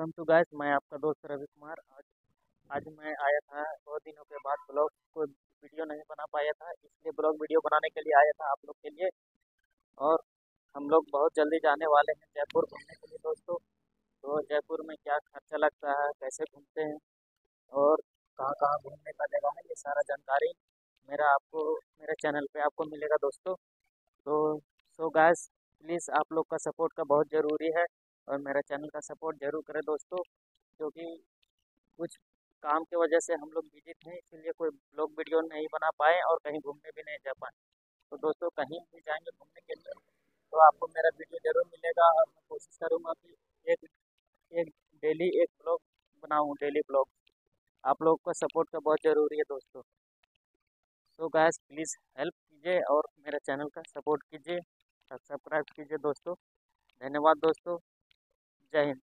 Welcome to guys. मैं आपका दोस्त रवि कुमार। आज मैं आया था बहुत दिनों के बाद। ब्लॉग को वीडियो नहीं बना पाया था, इसलिए ब्लॉग वीडियो बनाने के लिए आया था आप लोग के लिए। और हम लोग बहुत जल्दी जाने वाले हैं जयपुर घूमने के लिए दोस्तों। तो जयपुर में क्या खर्चा लगता है, कैसे घूमते हैं और कहाँ कहाँ घूमने का जगह है, ये सारा जानकारी मेरे चैनल पे आपको मिलेगा दोस्तों। तो सो गाइस, प्लीज़ आप लोग का सपोर्ट का बहुत ज़रूरी है और मेरा चैनल का सपोर्ट जरूर करें दोस्तों। क्योंकि कुछ काम की वजह से हम लोग बिजी थे, इसीलिए कोई ब्लॉग वीडियो नहीं बना पाए और कहीं घूमने भी नहीं जा पाए। तो दोस्तों, कहीं भी जाएंगे घूमने के लिए तो आपको मेरा वीडियो जरूर मिलेगा और मैं कोशिश करूँगा कि एक एक डेली एक ब्लॉग बनाऊँ, डेली ब्लॉग। आप लोग का सपोर्ट का बहुत ज़रूरी है दोस्तों। तो गैस, प्लीज़ हेल्प कीजिए और मेरे चैनल का सपोर्ट कीजिए, सब्सक्राइब कीजिए दोस्तों। धन्यवाद दोस्तों। जय हिंद।